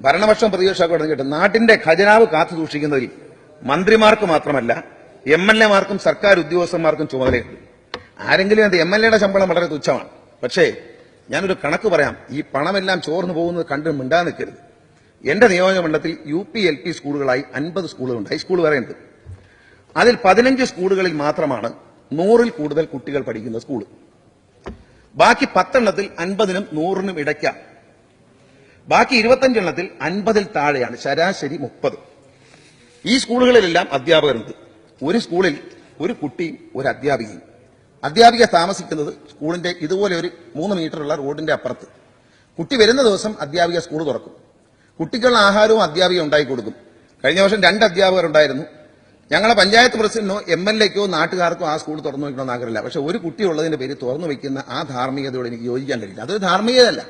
ഭരണപക്ഷം പ്രതിപക്ഷമൊക്കെ കേട്ട് നാട്ടിന്റെ ഖജനാവ് കാത്തു സൂക്ഷിക്കുന്നതിൽ മന്ത്രിമാർക്ക് മാത്രമല്ല എംഎൽഎമാർക്കും സർക്കാർ ഉദ്യോഗസ്ഥന്മാർക്കും ചുമതലയുണ്ട്. ആരെങ്കിലും അത് എംഎൽഎയുടെ ശമ്പളം വളരെ തുച്ഛമാണ്. പക്ഷേ ഞാനൊരു കണക്ക് പറയാം. ഈ പണമെല്ലാം ചോർന്നു പോകുന്നത് കണ്ട് മിണ്ടാ നിൽക്കരുത്. എന്റെ നിയോജകമണ്ഡലത്തിൽ UP LP സ്കൂളുകളായി 50 സ്കൂളുകളുണ്ട്. ഹൈസ്കൂൾ വരെയുണ്ട്. അതിൽ 15 സ്കൂളുകളിൽ മാത്രമാണ് 100-ൽ കൂടുതൽ കുട്ടികൾ പഠിക്കുന്ന സ്കൂൾ. ബാക്കി 10 എണ്ണത്തിൽ 50-നും 100-നും ഇടയ്ക്കാണ്. ബാക്കി 25 എണ്ണത്തിൽ 50-ൽ താഴെയാണ്. ശരാശരി 30. ഈ സ്കൂളുകളിലെല്ലാം അധ്യാപകരുണ്ട്. ഒരു സ്കൂളിൽ ഒരു കുട്ടിയും ഒരു അധ്യാപികയും. അധ്യാപിക താമസിക്കുന്നത് സ്കൂളിന്റെ ഇതുപോലെ ഒരു 3 മീറ്ററുള്ള റോഡിന്റെ അപ്പുറത്ത്. കുട്ടി വരുന്ന ദിവസം അധ്യാപിക സ്കൂൾ തുറക്കും. കുട്ടികളുടെ ആഹാരവും അധ്യാപിക ഉണ്ടാക്കി കൊടുക്കും. കഴിഞ്ഞ വർഷം 2 അധ്യാപകർ ഉണ്ടായിരുന്നു. ഞങ്ങളെ പഞ്ചായത്ത് പ്രസിഡന്റിനോ MLAക്കോ നാട്ടുകാർക്കോ ആ സ്കൂൾ തുറന്നു വയ്ക്കണമെന്ന് ആഗ്രഹമില്ല. പക്ഷെ ഒരു കുട്ടി ഉള്ളതിന്റെ പേര് തുറന്നു വയ്ക്കുന്ന ആ ധാർമ്മികതയോട് എനിക്ക് യോജിക്കാൻ കഴിയില്ല. അതൊരു ധാർമ്മികതയല്ല,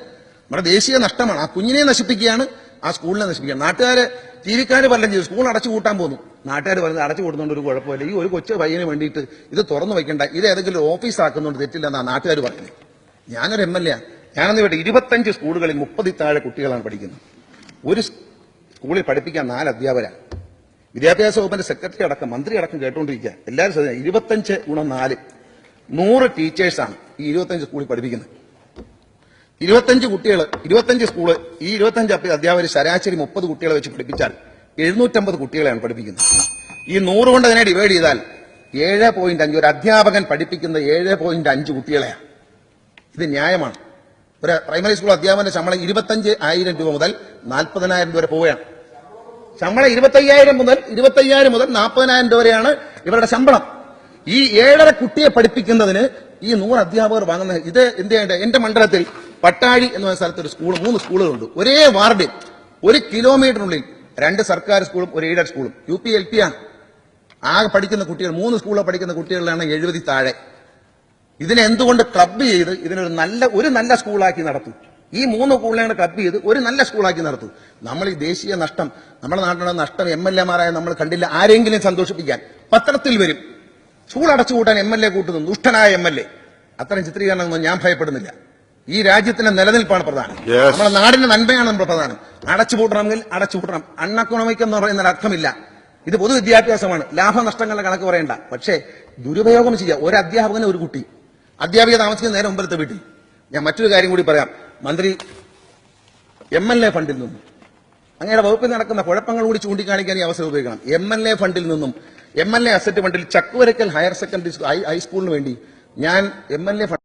നമ്മുടെ ദേശീയ നഷ്ടമാണ്. ആ കുഞ്ഞിനെ നശിപ്പിക്കുകയാണ്, ആ സ്കൂളിനെ നശിപ്പിക്കുകയാണ്. നാട്ടുകാര് ടിവിക്കാര് പലരും ചെയ്തു സ്കൂൾ അടച്ചു കൂട്ടാൻ പോകുന്നു. നാട്ടുകാർ പറയുന്നത് അടച്ചു കൂട്ടുന്നതുകൊണ്ട് ഒരു കുഴപ്പമില്ല, ഈ ഒരു കൊച്ചു പയ്യന് വേണ്ടിയിട്ട് ഇത് തുറന്നു വയ്ക്കേണ്ട, ഇത് ഏതെങ്കിലും ഓഫീസ് ആക്കുന്നതുകൊണ്ട് തെറ്റില്ലെന്നാണ് നാട്ടുകാർ പറയുന്നത്. ഞാനൊരു MLA, ഞാനെന്ന് കേട്ടെ 25 സ്കൂളുകളിൽ 30-ൽ താഴെ കുട്ടികളാണ് പഠിക്കുന്നത്. ഒരു സ്കൂളിൽ പഠിപ്പിക്കാൻ 4 അധ്യാപകരാണ്. വിദ്യാഭ്യാസ വകുപ്പിന്റെ സെക്രട്ടറി അടക്കം മന്ത്രി അടക്കം കേട്ടുകൊണ്ടിരിക്കുക. എല്ലാവരും ശ്രദ്ധിക്കുക. 25 × 4 100 ടീച്ചേഴ്സാണ് ഈ 25 സ്കൂളിൽ പഠിപ്പിക്കുന്നത്. 25 കുട്ടികൾ, 25 സ്കൂള്, ഈ 25 അധ്യാപകർ ശരാശരി 30 കുട്ടികളെ വെച്ച് പഠിപ്പിച്ചാൽ 750 കുട്ടികളെയാണ് പഠിപ്പിക്കുന്നത്. ഈ 100 കൊണ്ട് അതിനെ ഡിവൈഡ് ചെയ്താൽ 7.5, ഒരു അധ്യാപകൻ പഠിപ്പിക്കുന്ന 7.5 കുട്ടികളെയാണ്. ഇത് ന്യായമാണ്? ഒരു പ്രൈമറി സ്കൂൾ അധ്യാപകന്റെ ശമ്പളം 25,000 രൂപ മുതൽ 40,000 രൂപ വരെ പോവുകയാണ്. ശമ്പളം 25,000 മുതൽ 40,000 രൂപ വരെയാണ് ഇവരുടെ ശമ്പളം. ഈ 7.5 കുട്ടിയെ പഠിപ്പിക്കുന്നതിന് ഈ 100 അധ്യാപകർ വാങ്ങുന്ന ഇത് എന്ത് ചെയ്യേണ്ടത്? എന്റെ മണ്ഡലത്തിൽ പട്ടാഴി എന്ന സ്ഥലത്ത് ഒരു സ്കൂൾ, 3 സ്കൂളുകളുണ്ട്. ഒരേ വാർഡിൽ 1 കിലോമീറ്ററിനുള്ളിൽ 2 സർക്കാർ സ്കൂളും ഒരു എയ്ഡഡ് സ്കൂളും. UP LP ആണ്. ആകെ പഠിക്കുന്ന കുട്ടികൾ 3 സ്കൂളിൽ പഠിക്കുന്ന കുട്ടികളിലാണ് 70 താഴെ. ഇതിനെ എന്തുകൊണ്ട് ക്ലബ് ചെയ്ത് ഇതിനൊരു നല്ല സ്കൂളാക്കി നടത്തും? ഈ 3 സ്കൂളിനെ ക്ലബ് ചെയ്ത് ഒരു നല്ല സ്കൂളാക്കി നടത്തും. നമ്മൾ ഈ ദേശീയ നഷ്ടം, നമ്മുടെ നാട്ടിലുള്ള നഷ്ടം MLAമാരായ നമ്മൾ കണ്ടില്ല. ആരെങ്കിലും സന്തോഷിപ്പിക്കാൻ പത്രത്തിൽ വരും. സ്കൂൾ അടച്ചുകൂട്ടാൻ MLA കൂട്ടുന്നു, ദുഷ്ടനായ MLA. അത്തരം ചിത്രീകരണമൊന്നും ഞാൻ ഭയപ്പെടുന്നില്ല. ഈ രാജ്യത്തിന്റെ നിലനിൽപ്പാണ് പ്രധാനം. നമ്മുടെ നാടിന്റെ നന്മയാണ് നമ്മുടെ പ്രധാനം. അടച്ചുപൂട്ടണമെങ്കിൽ അടച്ചുപൂട്ടണം. അൺഎക്കണോമിക് എന്ന് പറയുന്നതിന് അർത്ഥമില്ല. ഇത് പൊതുവിദ്യാഭ്യാസമാണ്. ലാഭനഷ്ടങ്ങളുടെ കണക്ക് പറയണ്ട. പക്ഷേ ദുരുപയോഗം ചെയ്യുക. ഒരു അധ്യാപകന് ഒരു കുട്ടി, അധ്യാപിക താമസിക്കുന്ന നേരെ മുമ്പിലത്തെ വീട്ടിൽ. ഞാൻ മറ്റൊരു കാര്യം കൂടി പറയാം. മന്ത്രി MLA ഫണ്ടിൽ നിന്നും അങ്ങയുടെ വകുപ്പിൽ നടക്കുന്ന കുഴപ്പങ്ങൾ കൂടി ചൂണ്ടിക്കാണിക്കാൻ ഈ അവസരം ഉപയോഗിക്കണം. MLA ഫണ്ടിൽ നിന്നും MLA അസറ്റ് ഫണ്ടിൽ ചക്കുവരക്കൽ ഹയർ സെക്കൻഡറി ഹൈസ്കൂളിന് വേണ്ടി ഞാൻ MLA